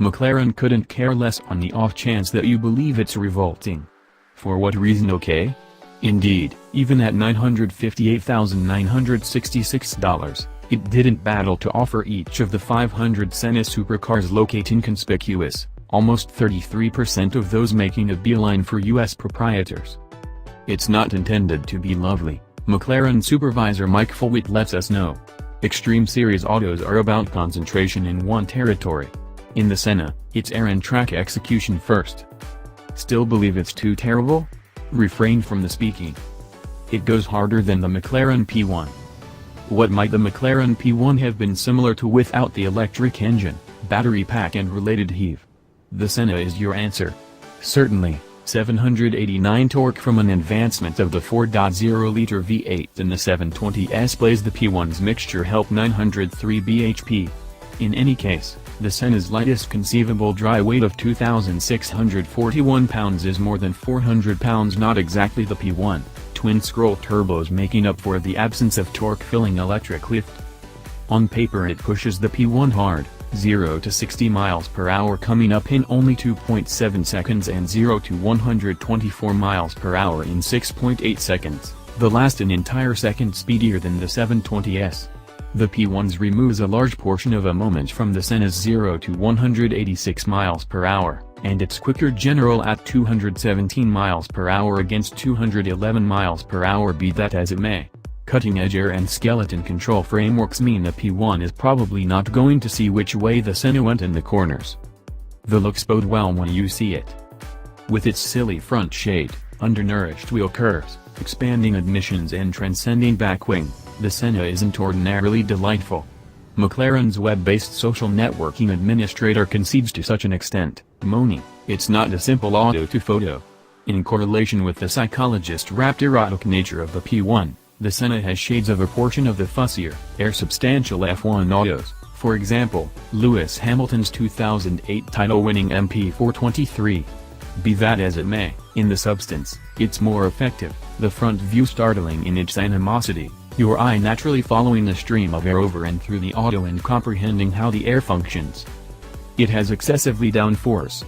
McLaren couldn't care less on the off chance that you believe it's revolting. For what reason? Okay? Indeed, even at $958,966, it didn't battle to offer each of the 500 Senna supercars locate inconspicuous, almost 33% of those making a beeline for US proprietors. It's not intended to be lovely, McLaren supervisor Mike Fulwitt lets us know. Extreme Series autos are about concentration in one territory. In the Senna, it's air and track execution first. Still believe it's too terrible? Refrain from the speaking. It goes harder than the McLaren P1. What might the McLaren P1 have been similar to without the electric engine, battery pack and related heave? The Senna is your answer. Certainly, 789 torque from an advancement of the 4.0-liter V8 in the 720S plays the P1's mixture help 903 bhp. In any case, the Senna's lightest conceivable dry weight of 2,641 pounds is more than 400 pounds, not exactly the P1, twin-scroll turbos making up for the absence of torque-filling electric lift. On paper it pushes the P1 hard, 0 to 60 miles per hour coming up in only 2.7 seconds and 0 to 124 miles per hour in 6.8 seconds, the last an entire second speedier than the 720S. The P1's removes a large portion of a moment from the Senna's 0 to 186 miles per hour, and it's quicker general at 217 miles per hour against 211 miles per hour. Be that as it may, cutting-edge air and skeleton control frameworks mean the P1 is probably not going to see which way the Senna went in the corners. The looks bode well when you see it. With its silly front shade, undernourished wheel curves, expanding admissions and transcending back wing, the Senna isn't ordinarily delightful. McLaren's web-based social networking administrator concedes to such an extent, moaning, "It's not a simple auto to photo." In correlation with the psychologist-wrapped erotic nature of the P1, the Senna has shades of a portion of the fussier, air-substantial F1 autos, for example, Lewis Hamilton's 2008 title-winning MP423. Be that as it may, in the substance, it's more effective, the front view startling in its animosity, your eye naturally following the stream of air over and through the auto and comprehending how the air functions. It has excessively downforce.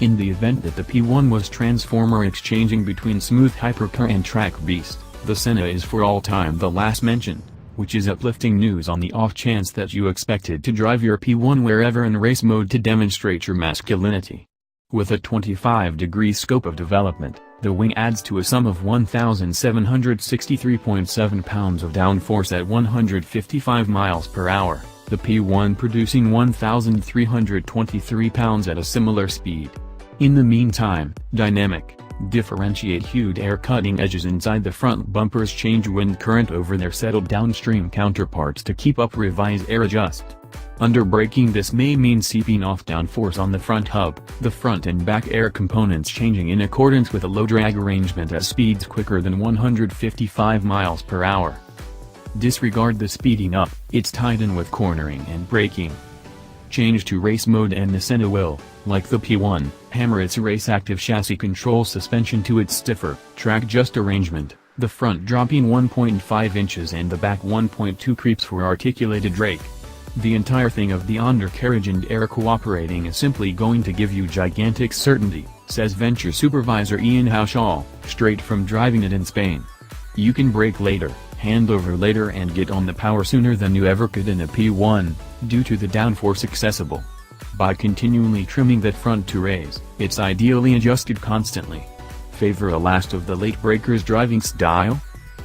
In the event that the P1 was transformer exchanging between smooth hypercar and track beast, the Senna is for all time the last mentioned, which is uplifting news on the off chance that you expected to drive your P1 wherever in race mode to demonstrate your masculinity. With a 25-degree scope of development, the wing adds to a sum of 1,763.7 pounds of downforce at 155 miles per hour, the P1 producing 1,323 pounds at a similar speed. In the meantime, dynamic, differentiate-hued air cutting edges inside the front bumpers change wind current over their settled downstream counterparts to keep up revise air adjust. Under braking this may mean seeping off downforce on the front hub, the front and back air components changing in accordance with a low drag arrangement at speeds quicker than 155 miles per hour. Disregard the speeding up, it's tied in with cornering and braking. Change to race mode and the Senna will, like the P1, hammer its race-active chassis control suspension to its stiffer, track-just arrangement, the front dropping 1.5 inches and the back 1.2 creeps for articulated rake. The entire thing of the undercarriage and air cooperating is simply going to give you gigantic certainty, says venture supervisor Ian Houshall, straight from driving it in Spain. You can brake later, hand over later and get on the power sooner than you ever could in a P1, due to the downforce accessible. By continually trimming that front to raise, it's ideally adjusted constantly. Favor a last of the late breakers driving style?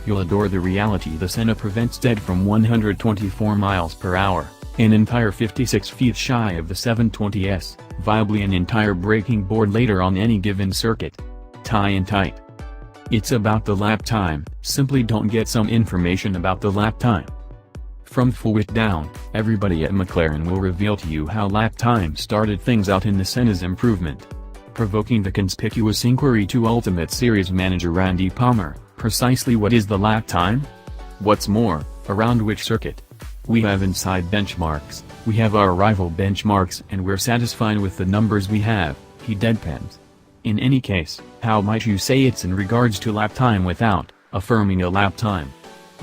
You'll adore the reality the Senna prevents dead from 124 miles per hour, an entire 56 feet shy of the 720S, viably an entire braking board later on any given circuit. Tie and tight. It's about the lap time, simply don't get some information about the lap time. From Fulwitt down, everybody at McLaren will reveal to you how lap time started things out in the Senna's improvement. Provoking the conspicuous inquiry to Ultimate Series manager Randy Palmer, precisely what is the lap time? What's more, around which circuit? We have inside benchmarks, we have our rival benchmarks and we're satisfied with the numbers we have, he deadpans. In any case, how might you say it's in regards to lap time without affirming a lap time?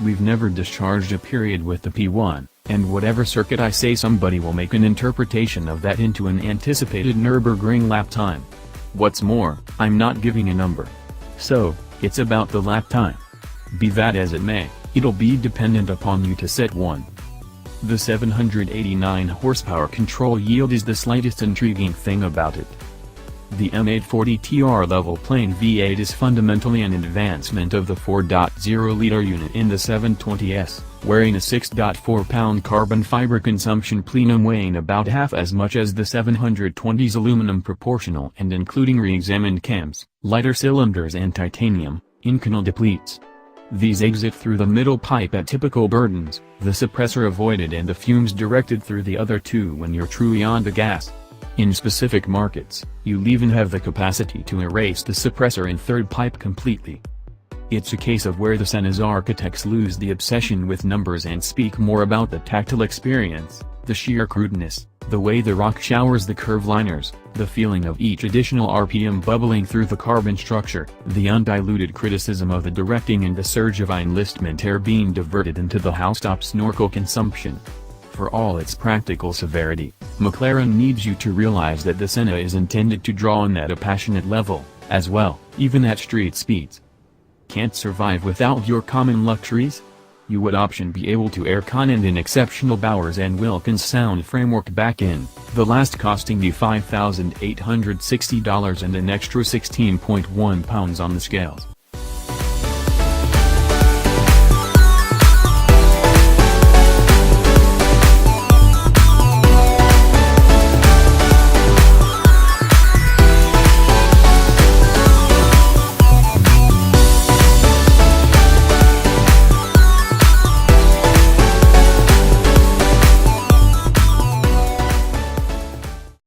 We've never discharged a period with the P1, And whatever circuit I say, somebody will make an interpretation of that into an anticipated Nürburgring lap time. What's more, I'm not giving a number. So, it's about the lap time. Be that as it may, it'll be dependent upon you to set one. The 789 horsepower control yield is the slightest intriguing thing about it. The M840TR level plane V8 is fundamentally an advancement of the 4.0-liter unit in the 720S, wearing a 6.4-pound carbon fiber consumption plenum weighing about half as much as the 720's aluminum proportional and including re-examined cams, lighter cylinders and titanium, incanal depletes. These exit through the middle pipe at typical burdens, the suppressor avoided and the fumes directed through the other two when you're truly on the gas. In specific markets, you'll even have the capacity to erase the suppressor in third pipe completely. It's a case of where the Senna's architects lose the obsession with numbers and speak more about the tactile experience, the sheer crudeness, the way the rock showers the curve liners, the feeling of each additional RPM bubbling through the carbon structure, the undiluted criticism of the directing and the surge of enlistment air being diverted into the housetop snorkel consumption. For all its practical severity, McLaren needs you to realize that the Senna is intended to draw on at a passionate level, as well, even at street speeds. Can't survive without your common luxuries? You would option be able to aircon and an exceptional Bowers and Wilkins sound framework back in, the last costing you $5,860 and an extra 16.1 pounds on the scales.